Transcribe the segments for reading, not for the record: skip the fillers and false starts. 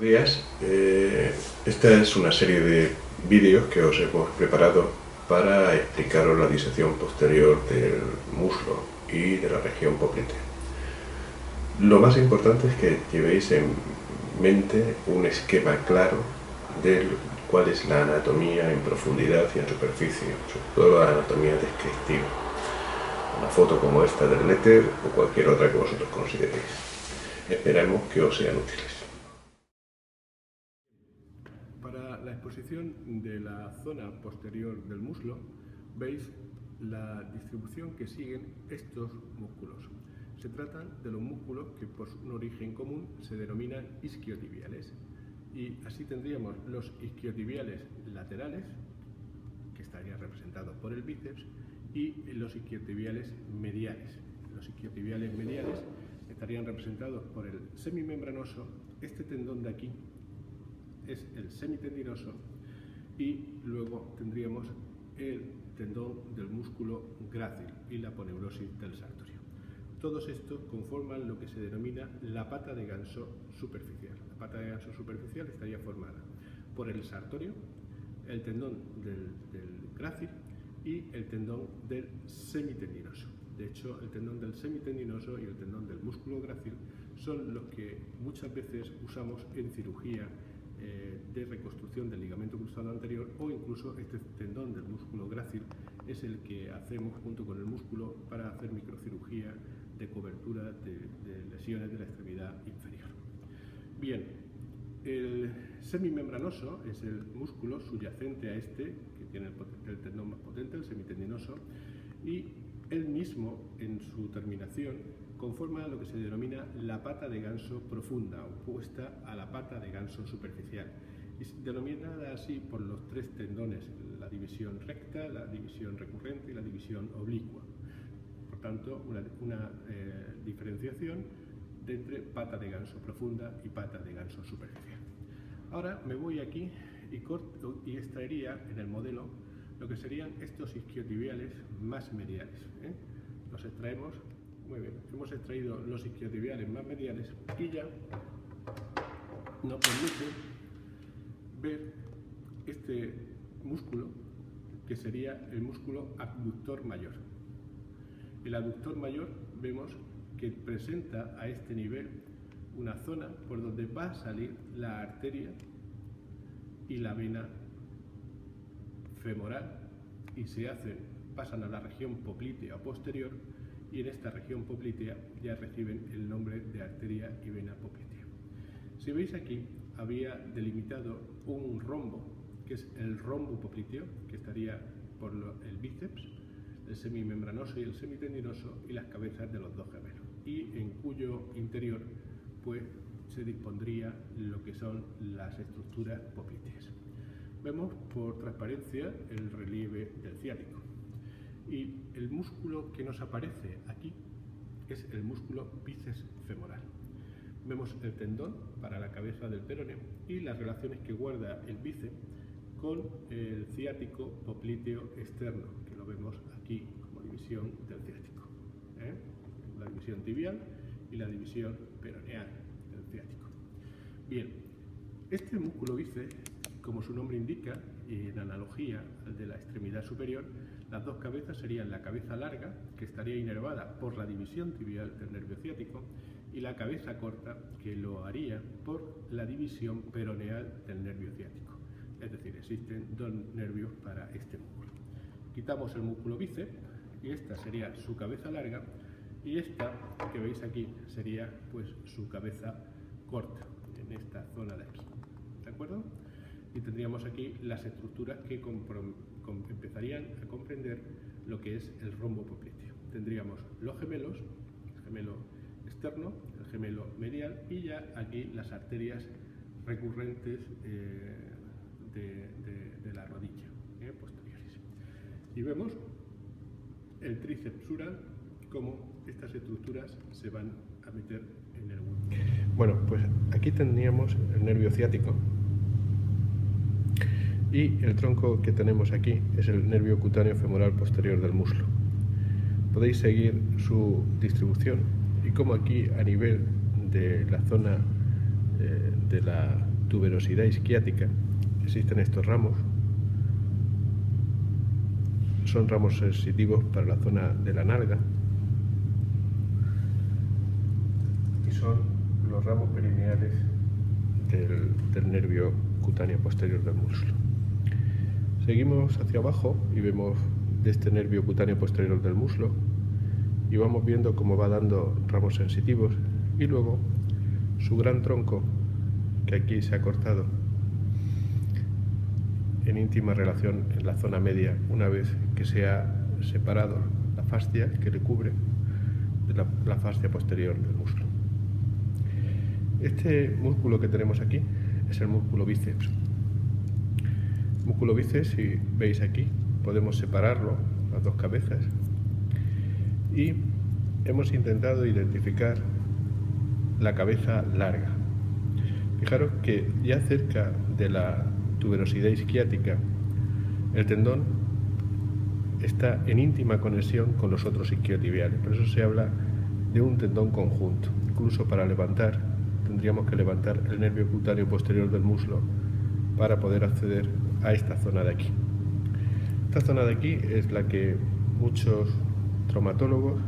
Buenos días. Esta es una serie de vídeos que os hemos preparado para explicaros la disección posterior del muslo y de la región poplítea. Lo más importante es que llevéis en mente un esquema claro de cuál es la anatomía en profundidad y en superficie, sobre todo la anatomía descriptiva. Una foto como esta del Letter o cualquier otra que vosotros consideréis. Esperamos que os sean útiles. Para la exposición de la zona posterior del muslo, veis la distribución que siguen estos músculos. Se tratan de los músculos que por un origen común se denominan isquiotibiales. Y así tendríamos los isquiotibiales laterales, que estarían representados por el bíceps, y los isquiotibiales mediales. Los isquiotibiales mediales estarían representados por el semimembranoso. Este tendón de aquí es el semitendinoso y luego tendríamos el tendón del músculo grácil y la aponeurosis del sartorio. Todos estos conforman lo que se denomina la pata de ganso superficial. La pata de ganso superficial estaría formada por el sartorio, el tendón del grácil y el tendón del semitendinoso. De hecho, el tendón del semitendinoso y el tendón del músculo grácil son los que muchas veces usamos en cirugía de reconstrucción del ligamento cruzado anterior, o incluso este tendón del músculo grácil es el que hacemos junto con el músculo para hacer microcirugía de cobertura de lesiones de la extremidad inferior. Bien, el semimembranoso es el músculo subyacente a este, que tiene el tendón más potente, el semitendinoso, y él mismo, en su terminación, conforma lo que se denomina la pata de ganso profunda, opuesta a la pata de ganso superficial, y denominada así por los tres tendones, la división recta, la división recurrente y la división oblicua. Por tanto, una diferenciación entre pata de ganso profunda y pata de ganso superficial. Ahora me voy aquí y extraería en el modelo lo que serían estos isquiotibiales más mediales. Los extraemos, muy bien, hemos extraído los isquiotibiales más mediales y ya nos permite ver este músculo, que sería el músculo abductor mayor. El abductor mayor vemos que presenta a este nivel una zona por donde va a salir la arteria y la vena femoral y pasan a la región poplitea posterior, y en esta región poplitea ya reciben el nombre de arteria y vena poplitea. Si veis aquí, había delimitado un rombo, que es el rombo popliteo, que estaría por el bíceps, el semimembranoso y el semitendinoso y las cabezas de los dos gemelos, y en cuyo interior pues se dispondría lo que son las estructuras popliteas. Vemos por transparencia el relieve del ciático, y el músculo que nos aparece aquí es el músculo bíceps femoral. Vemos el tendón para la cabeza del peroneo y las relaciones que guarda el bíceps con el ciático popliteo externo, que lo vemos aquí como división del ciático. La división tibial y la división peroneal del ciático. Bien, este músculo bíceps, como su nombre indica, y en analogía al de la extremidad superior, las dos cabezas serían la cabeza larga, que estaría inervada por la división tibial del nervio ciático, y la cabeza corta, que lo haría por la división peroneal del nervio ciático. Es decir, existen dos nervios para este músculo. Quitamos el músculo bíceps y esta sería su cabeza larga, y esta que veis aquí sería pues su cabeza corta, en esta zona de aquí. ¿De acuerdo? Y tendríamos aquí las estructuras que empezarían a comprender lo que es el rombo popliteo. Tendríamos los gemelos, el gemelo externo, el gemelo medial, y ya aquí las arterias recurrentes de la rodilla, posteriores. Y vemos el tríceps sural, cómo estas estructuras se van a meter en el hueso. Bueno, pues aquí tendríamos el nervio ciático, y el tronco que tenemos aquí es el nervio cutáneo femoral posterior del muslo. Podéis seguir su distribución y como aquí a nivel de la zona de la tuberosidad isquiática existen estos ramos. Son ramos sensitivos para la zona de la nalga y son los ramos perineales del nervio cutáneo posterior del muslo. Seguimos hacia abajo y vemos de este nervio cutáneo posterior del muslo y vamos viendo cómo va dando ramos sensitivos y luego su gran tronco, que aquí se ha cortado en íntima relación en la zona media una vez que se ha separado la fascia que le cubre de la fascia posterior del muslo. Este músculo que tenemos aquí es el músculo bíceps. El músculo bíceps, si veis aquí, podemos separarlo, las dos cabezas, y hemos intentado identificar la cabeza larga. Fijaros que ya cerca de la tuberosidad isquiática, el tendón está en íntima conexión con los otros isquiotibiales, por eso se habla de un tendón conjunto. Incluso para levantar, tendríamos que levantar el nervio cutáneo posterior del muslo para poder acceder a esta zona de aquí. Esta zona de aquí es la que muchos traumatólogos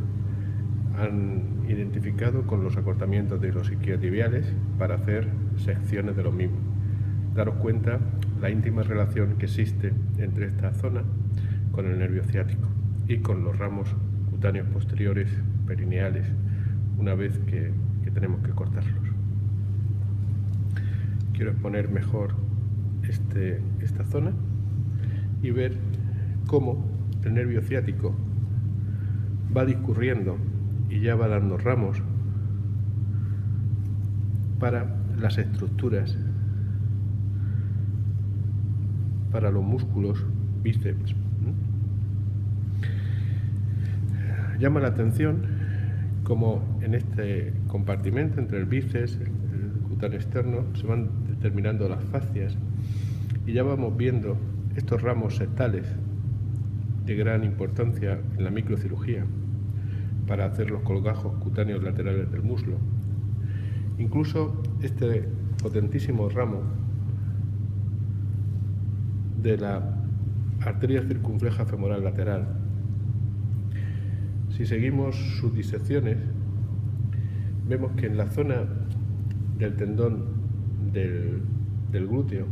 han identificado con los acortamientos de los isquiotibiales para hacer secciones de los mismos. Daros cuenta la íntima relación que existe entre esta zona con el nervio ciático y con los ramos cutáneos posteriores perineales una vez que tenemos que cortarlos. Quiero exponer mejor esta zona y ver cómo el nervio ciático va discurriendo y ya va dando ramos para las estructuras, para los músculos bíceps. Llama la atención como en este compartimento entre el bíceps, el cutáneo externo, se van determinando las fascias y ya vamos viendo estos ramos septales de gran importancia en la microcirugía para hacer los colgajos cutáneos laterales del muslo. Incluso este potentísimo ramo de la arteria circunfleja femoral lateral, si seguimos sus disecciones, vemos que en la zona del tendón del glúteo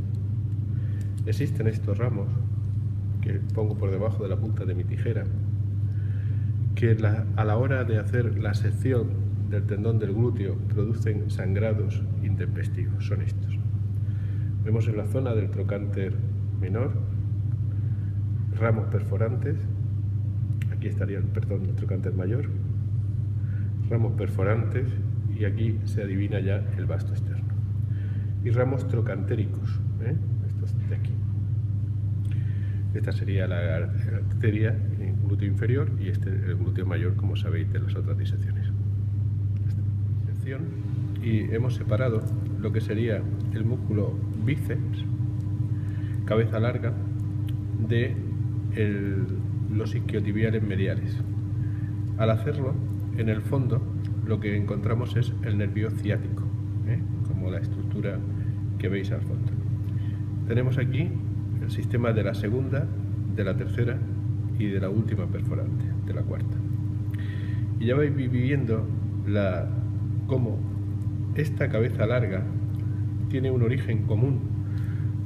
existen estos ramos que pongo por debajo de la punta de mi tijera, que a la hora de hacer la sección del tendón del glúteo producen sangrados intempestivos. Son estos. Vemos en la zona del trocánter menor ramos perforantes, aquí estaría el trocánter mayor, ramos perforantes, y aquí se adivina ya el vasto externo, y ramos trocantéricos, estos de aquí. Esta sería la arteria glúteo inferior y el glúteo mayor, como sabéis de las otras disecciones. Y hemos separado lo que sería el músculo bíceps, cabeza larga, de los isquiotibiales mediales. Al hacerlo, en el fondo, lo que encontramos es el nervio ciático, como la estructura que veis al fondo. Tenemos aquí el sistema de la segunda, de la tercera y de la última perforante, de la cuarta. Y ya vais viviendo cómo esta cabeza larga tiene un origen común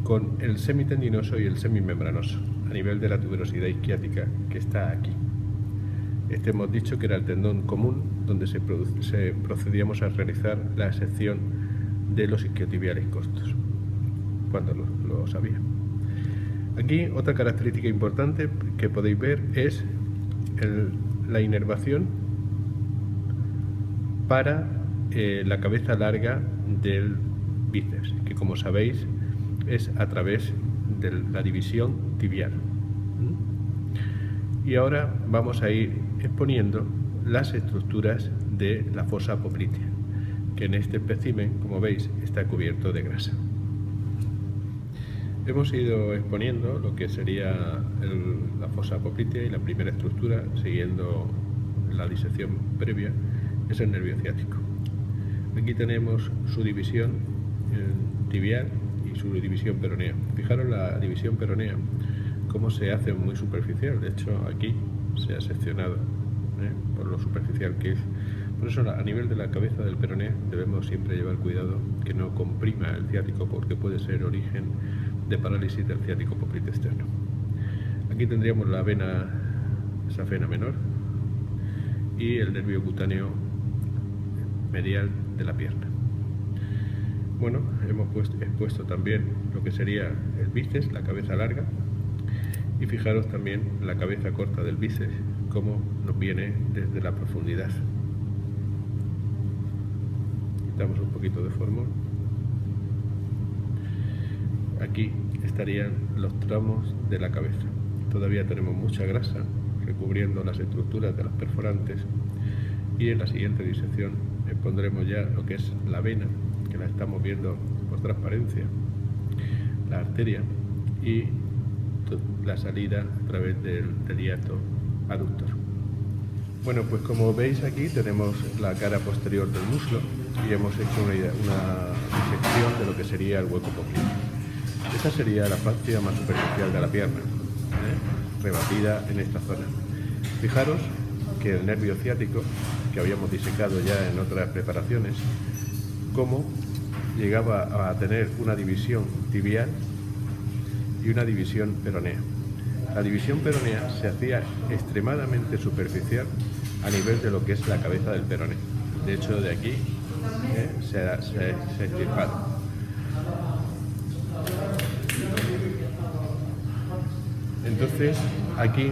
con el semitendinoso y el semimembranoso, a nivel de la tuberosidad isquiática que está aquí. Hemos dicho que era el tendón común donde procedíamos a realizar la sección de los isquiotibiales costos, cuando lo sabía. Aquí otra característica importante que podéis ver es la inervación para la cabeza larga del bíceps, que como sabéis es a través de la división tibial. Y ahora vamos a ir exponiendo las estructuras de la fosa poplitea, que en este espécimen, como veis, está cubierto de grasa. Hemos ido exponiendo lo que sería la fosa poplitea, y la primera estructura, siguiendo la disección previa, es el nervio ciático. Aquí tenemos su división tibial y su división peronea. Fijaros la división peronea, cómo se hace muy superficial. De hecho, aquí se ha seccionado por lo superficial que es. Por eso, a nivel de la cabeza del peroné, debemos siempre llevar cuidado que no comprima el ciático, porque puede ser origen de parálisis del ciático poplite externo. Aquí tendríamos la vena safena menor y el nervio cutáneo medial de la pierna. Bueno, hemos expuesto también lo que sería el bíceps, la cabeza larga, y fijaros también la cabeza corta del bíceps, cómo nos viene desde la profundidad. Quitamos un poquito de formol. Aquí estarían los tramos de la cabeza. Todavía tenemos mucha grasa recubriendo las estructuras de los perforantes, y en la siguiente disección pondremos ya lo que es la vena, que la estamos viendo por transparencia, la arteria y la salida a través del hiato aductor. Bueno, pues como veis aquí tenemos la cara posterior del muslo y hemos hecho una disección de lo que sería el hueco popliteo. Esta sería la fascia más superficial de la pierna, rebatida en esta zona. Fijaros que el nervio ciático, que habíamos disecado ya en otras preparaciones, cómo llegaba a tener una división tibial y una división peronea. La división peronea se hacía extremadamente superficial a nivel de lo que es la cabeza del peroné. De hecho, de aquí se ha extirpado. Entonces, aquí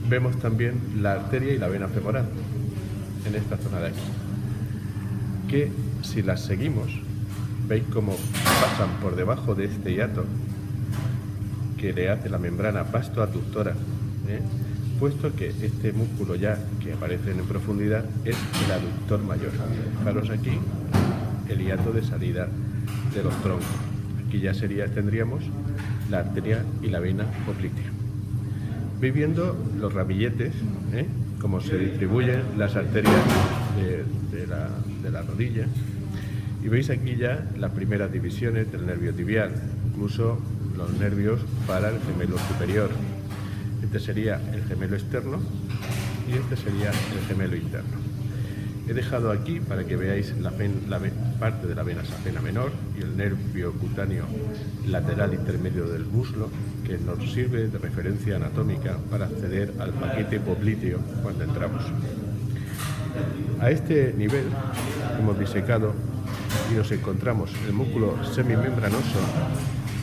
vemos también la arteria y la vena femoral en esta zona de aquí, que si las seguimos, veis cómo pasan por debajo de este hiato que le hace la membrana vasto-aductora, puesto que este músculo ya que aparece en profundidad es el aductor mayor. Fijaros aquí el hiato de salida de los troncos. Aquí ya tendríamos la arteria y la vena poplitea. Veis viendo los ramilletes, cómo se distribuyen las arterias de la rodilla, y veis aquí ya las primeras divisiones del nervio tibial, incluso los nervios para el gemelo superior. Este sería el gemelo externo y este sería el gemelo interno. He dejado aquí para que veáis la parte de la vena safena menor y el nervio cutáneo lateral intermedio del muslo, que nos sirve de referencia anatómica para acceder al paquete popliteo cuando entramos. A este nivel hemos disecado y nos encontramos el músculo semimembranoso,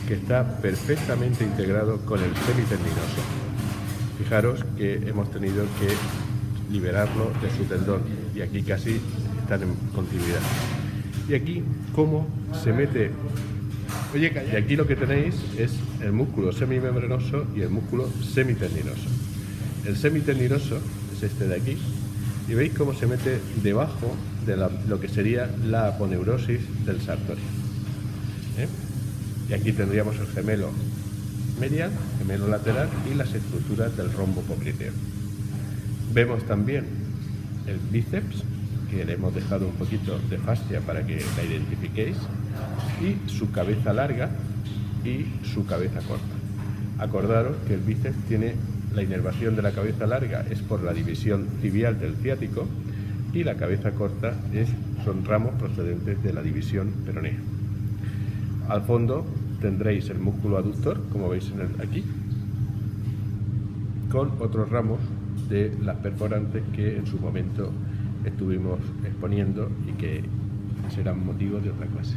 que está perfectamente integrado con el semitendinoso. Fijaros que hemos tenido que liberarlo de su tendón y aquí casi están en continuidad. Y aquí cómo se mete. Y aquí lo que tenéis es el músculo semimembranoso y el músculo semitendinoso. El semitendinoso es este de aquí, y veis cómo se mete debajo de lo que sería la aponeurosis del sartorio. Y aquí tendríamos el gemelo medial, gemelo lateral y las estructuras del rombo popliteo. Vemos también el bíceps, que le hemos dejado un poquito de fascia para que la identifiquéis, y su cabeza larga y su cabeza corta. Acordaros que el bíceps tiene la inervación de la cabeza larga es por la división tibial del ciático, y la cabeza corta son ramos procedentes de la división peronea. Al fondo tendréis el músculo aductor, como veis aquí, con otros ramos de las perforantes que en su momento estuvimos exponiendo y que serán motivo de otra clase.